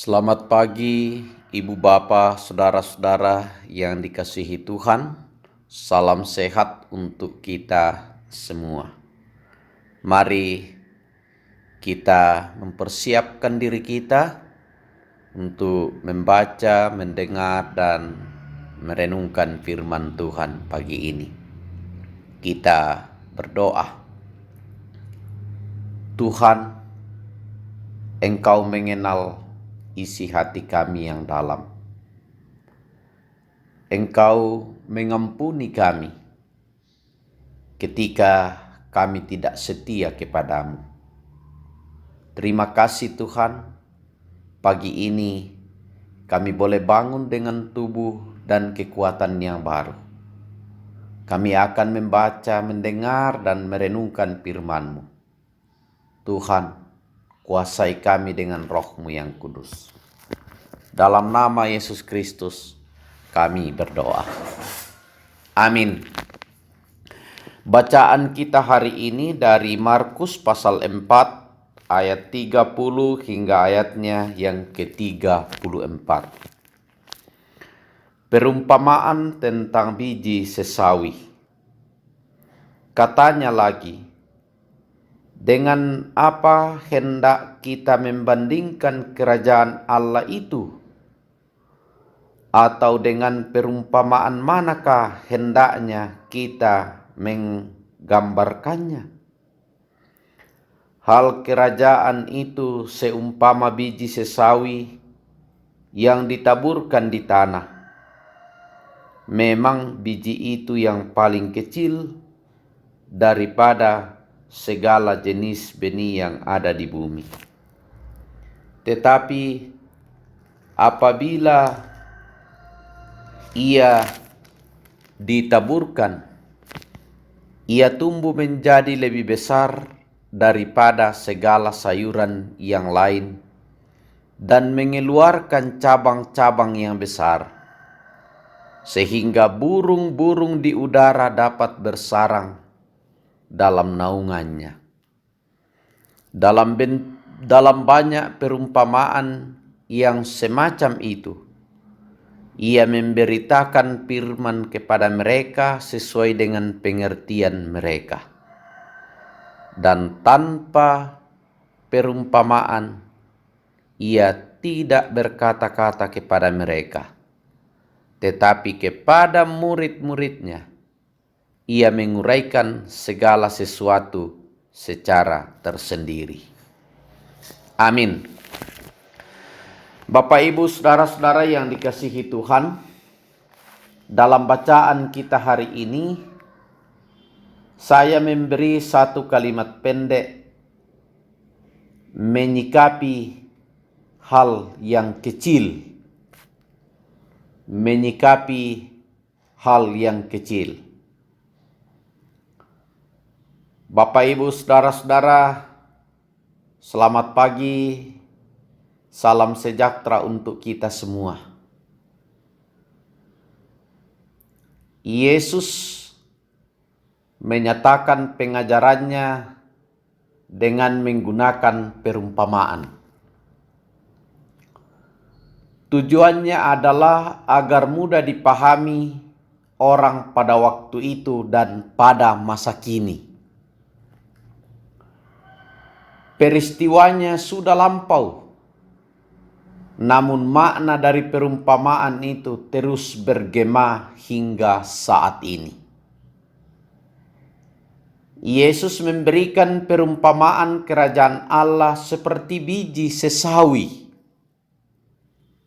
Selamat pagi, Ibu Bapa, saudara-saudara yang dikasihi Tuhan. Salam sehat untuk kita semua. Mari kita mempersiapkan diri kita untuk membaca, mendengar, dan merenungkan firman Tuhan pagi ini. Kita berdoa. Tuhan, Engkau mengenal isi hati kami yang dalam. Engkau mengampuni kami ketika kami tidak setia kepadamu. Terima kasih Tuhan, pagi ini kami boleh bangun dengan tubuh dan kekuatan yang baru. Kami akan membaca, mendengar, dan merenungkan firman-Mu. Tuhan, kuasai kami dengan Roh-Mu yang kudus. Dalam nama Yesus Kristus, kami berdoa. Amin. Bacaan kita hari ini dari Markus pasal 4 ayat 30 hingga ayatnya yang ke-34. Perumpamaan tentang biji sesawi. Katanya lagi, dengan apa hendak kita membandingkan kerajaan Allah itu? Atau dengan perumpamaan manakah hendaknya kita menggambarkannya? Hal kerajaan itu seumpama biji sesawi yang ditaburkan di tanah. Memang biji itu yang paling kecil daripada segala jenis benih yang ada di bumi. Tetapi apabila ia ditaburkan, ia tumbuh menjadi lebih besar daripada segala sayuran yang lain dan mengeluarkan cabang-cabang yang besar, sehingga burung-burung di udara dapat bersarang dalam naungannya. Dalam banyak perumpamaan yang semacam itu, ia memberitakan firman kepada mereka sesuai dengan pengertian mereka. Dan tanpa perumpamaan, ia tidak berkata-kata kepada mereka, tetapi kepada murid-muridnya, ia menguraikan segala sesuatu secara tersendiri. Amin. Bapak, Ibu, saudara-saudara yang dikasihi Tuhan, dalam bacaan kita hari ini, saya memberi satu kalimat pendek menyikapi hal yang kecil. Menyikapi hal yang kecil. Bapak, Ibu, saudara-saudara, selamat pagi, salam sejahtera untuk kita semua. Yesus menyatakan pengajarannya dengan menggunakan perumpamaan. Tujuannya adalah agar mudah dipahami orang pada waktu itu dan pada masa kini. Peristiwanya sudah lampau, namun makna dari perumpamaan itu terus bergema hingga saat ini. Yesus memberikan perumpamaan kerajaan Allah seperti biji sesawi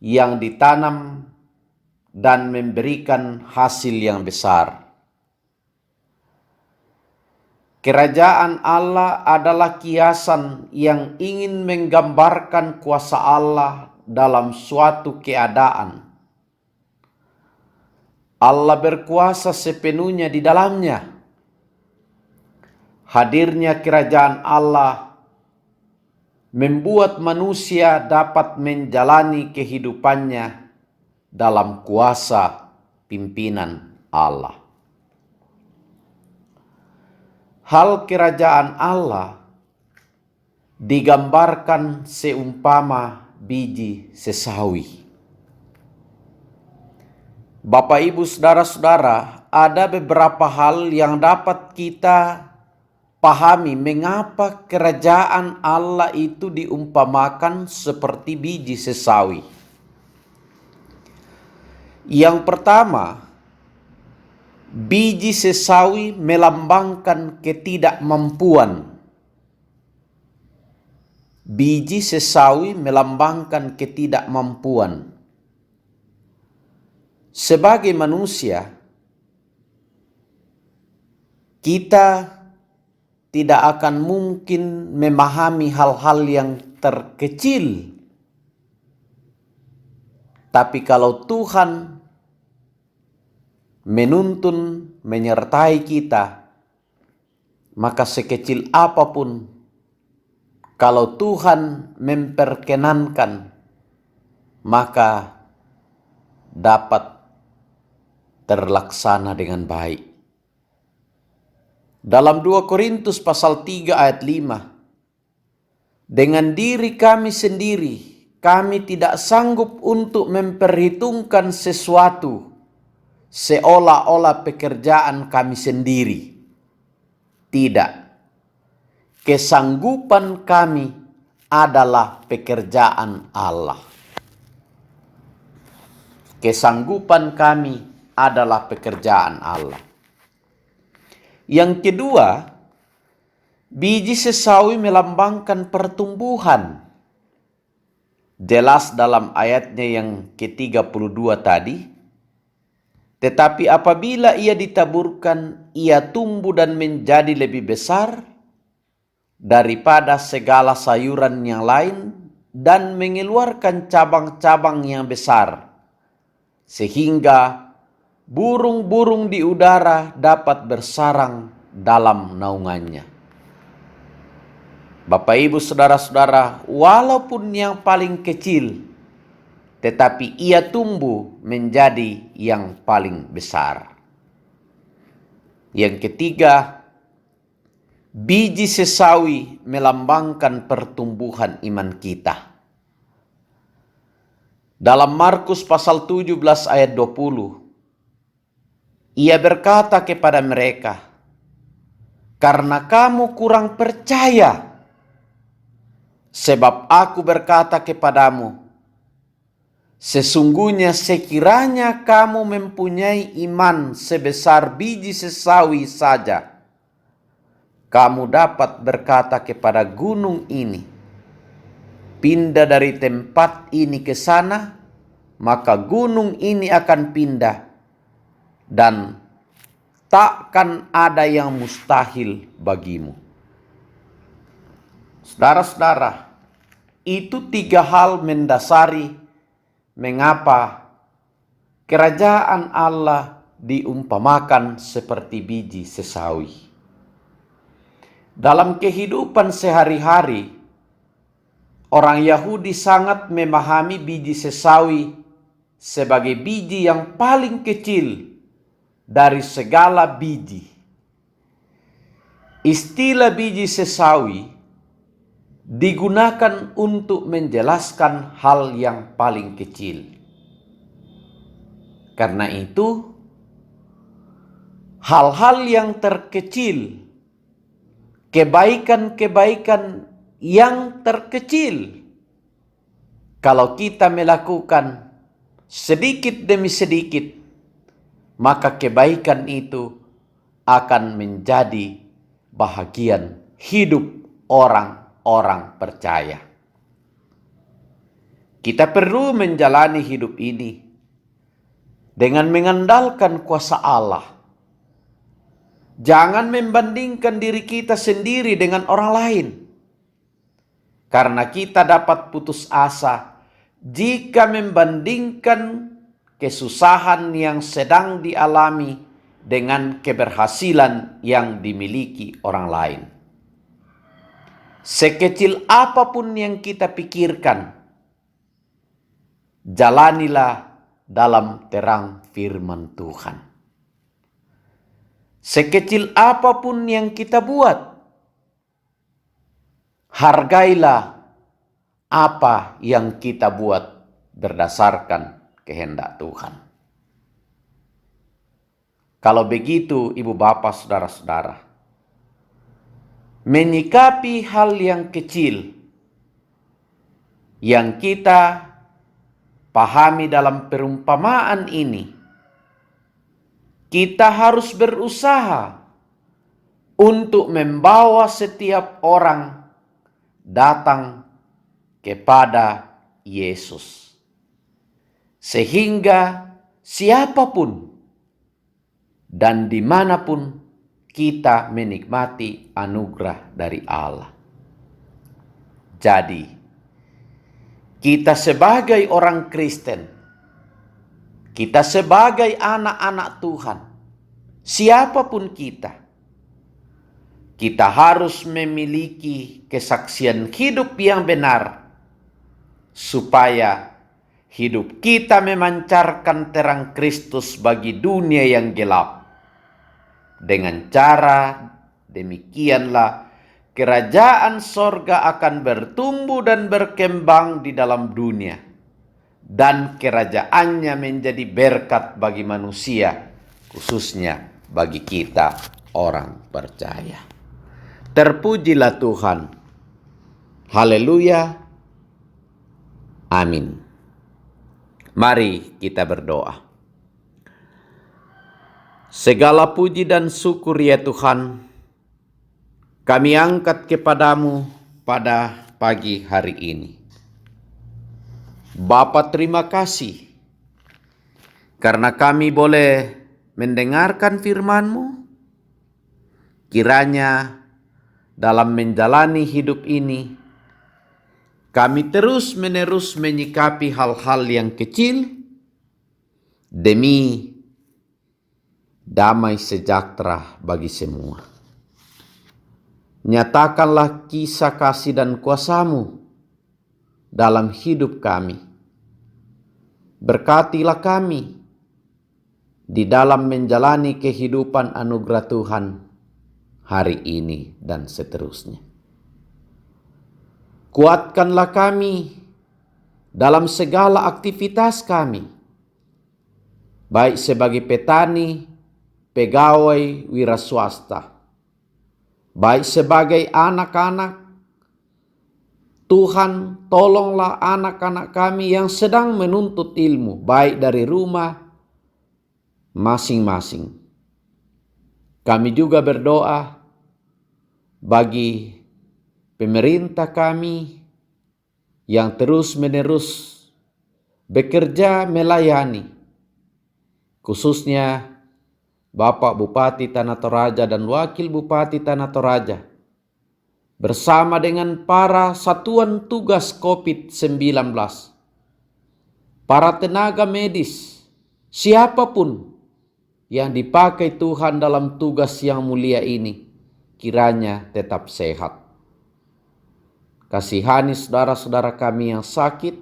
yang ditanam dan memberikan hasil yang besar. Kerajaan Allah adalah kiasan yang ingin menggambarkan kuasa Allah dalam suatu keadaan. Allah berkuasa sepenuhnya di dalamnya. Hadirnya kerajaan Allah membuat manusia dapat menjalani kehidupannya dalam kuasa pimpinan Allah. Hal kerajaan Allah digambarkan seumpama biji sesawi. Bapak, Ibu, saudara-saudara, ada beberapa hal yang dapat kita pahami mengapa kerajaan Allah itu diumpamakan seperti biji sesawi. Yang pertama, biji sesawi melambangkan ketidakmampuan. Biji sesawi melambangkan ketidakmampuan. Sebagai manusia, kita tidak akan mungkin memahami hal-hal yang terkecil. Tapi kalau Tuhan menuntun, menyertai kita, maka sekecil apapun, kalau Tuhan memperkenankan, maka dapat terlaksana dengan baik. Dalam 2 Korintus pasal 3 ayat 5, dengan diri kami sendiri, kami tidak sanggup untuk memperhitungkan sesuatu seolah-olah pekerjaan kami sendiri. Tidak. Kesanggupan kami adalah pekerjaan Allah. Kesanggupan kami adalah pekerjaan Allah. Yang kedua, biji sesawi melambangkan pertumbuhan. Jelas dalam ayatnya yang ke-32 tadi. Tetapi apabila ia ditaburkan, ia tumbuh dan menjadi lebih besar daripada segala sayuran yang lain dan mengeluarkan cabang-cabang yang besar, sehingga burung-burung di udara dapat bersarang dalam naungannya. Bapak, Ibu, saudara-saudara, walaupun yang paling kecil, tetapi ia tumbuh menjadi yang paling besar. Yang ketiga, biji sesawi melambangkan pertumbuhan iman kita. Dalam Markus pasal 17 ayat 20, ia berkata kepada mereka, "Karena kamu kurang percaya, sebab aku berkata kepadamu, sesungguhnya sekiranya kamu mempunyai iman sebesar biji sesawi saja, kamu dapat berkata kepada gunung ini, pindah dari tempat ini ke sana, maka gunung ini akan pindah, dan takkan ada yang mustahil bagimu." Saudara-saudara, itu 3 hal mendasari mengapa kerajaan Allah diumpamakan seperti biji sesawi. Dalam kehidupan sehari-hari, orang Yahudi sangat memahami biji sesawi sebagai biji yang paling kecil dari segala biji. Istilah biji sesawi digunakan untuk menjelaskan hal yang paling kecil. Karena itu, hal-hal yang terkecil, kebaikan-kebaikan yang terkecil, kalau kita melakukan sedikit demi sedikit, maka kebaikan itu akan menjadi bahagian hidup orang-orang percaya. Kita perlu menjalani hidup ini dengan mengandalkan kuasa Allah. Jangan membandingkan diri kita sendiri dengan orang lain, karena kita dapat putus asa jika membandingkan kesusahan yang sedang dialami dengan keberhasilan yang dimiliki orang lain. Sekecil apapun yang kita pikirkan, jalanilah dalam terang firman Tuhan. Sekecil apapun yang kita buat, hargailah apa yang kita buat berdasarkan kehendak Tuhan. Kalau begitu, ibu bapak, saudara-saudara, menyikapi hal yang kecil yang kita pahami dalam perumpamaan ini, kita harus berusaha untuk membawa setiap orang datang kepada Yesus. Sehingga siapapun dan dimanapun kita menikmati anugerah dari Allah. Jadi, kita sebagai orang Kristen, kita sebagai anak-anak Tuhan, siapapun kita harus memiliki kesaksian hidup yang benar, supaya hidup kita memancarkan terang Kristus bagi dunia yang gelap. Dengan cara demikianlah kerajaan sorga akan bertumbuh dan berkembang di dalam dunia, dan kerajaannya menjadi berkat bagi manusia, khususnya bagi kita orang percaya. Terpujilah Tuhan. Haleluya. Amin. Mari kita berdoa. Segala puji dan syukur ya Tuhan, kami angkat kepadamu pada pagi hari ini. Bapa, terima kasih karena kami boleh mendengarkan firman-Mu. Kiranya dalam menjalani hidup ini, kami terus-menerus menyikapi hal-hal yang kecil demi damai sejahtera bagi semua. Nyatakanlah kisah kasih dan kuasa-Mu dalam hidup kami. Berkatilah kami di dalam menjalani kehidupan anugerah Tuhan hari ini dan seterusnya. Kuatkanlah kami dalam segala aktivitas kami, baik sebagai petani, pegawai wira swasta, baik sebagai anak-anak. Tuhan, tolonglah anak-anak kami yang sedang menuntut ilmu, baik dari rumah masing-masing. Kami juga berdoa bagi pemerintah kami yang terus-menerus bekerja melayani, khususnya Bapak Bupati Tanah Toraja dan Wakil Bupati Tanah Toraja, bersama dengan para satuan tugas COVID-19, para tenaga medis, siapapun yang dipakai Tuhan dalam tugas yang mulia ini, kiranya tetap sehat. Kasihani saudara-saudara kami yang sakit,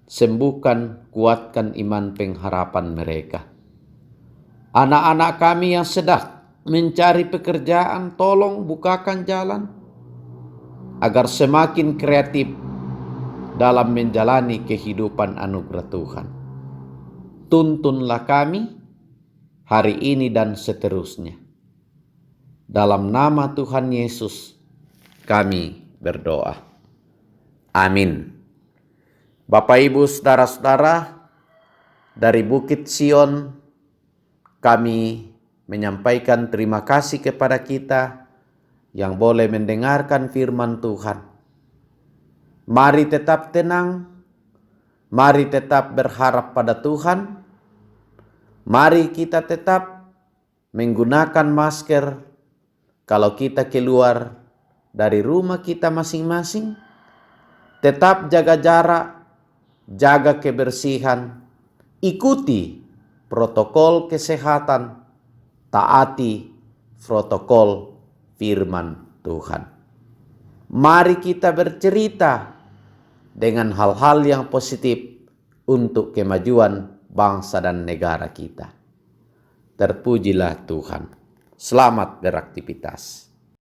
sembuhkan, kuatkan iman pengharapan mereka. Anak-anak kami yang sedang mencari pekerjaan, tolong bukakan jalan agar semakin kreatif dalam menjalani kehidupan anugerah Tuhan. Tuntunlah kami hari ini dan seterusnya. Dalam nama Tuhan Yesus kami berdoa. Amin. Bapak, Ibu, saudara-saudara, dari Bukit Sion kami menyampaikan terima kasih kepada kita yang boleh mendengarkan firman Tuhan. Mari tetap tenang, mari tetap berharap pada Tuhan, mari kita tetap menggunakan masker kalau kita keluar dari rumah kita masing-masing. Tetap jaga jarak, jaga kebersihan, ikuti protokol kesehatan, taati protokol firman Tuhan. Mari kita bercerita dengan hal-hal yang positif untuk kemajuan bangsa dan negara kita. Terpujilah Tuhan. Selamat beraktivitas.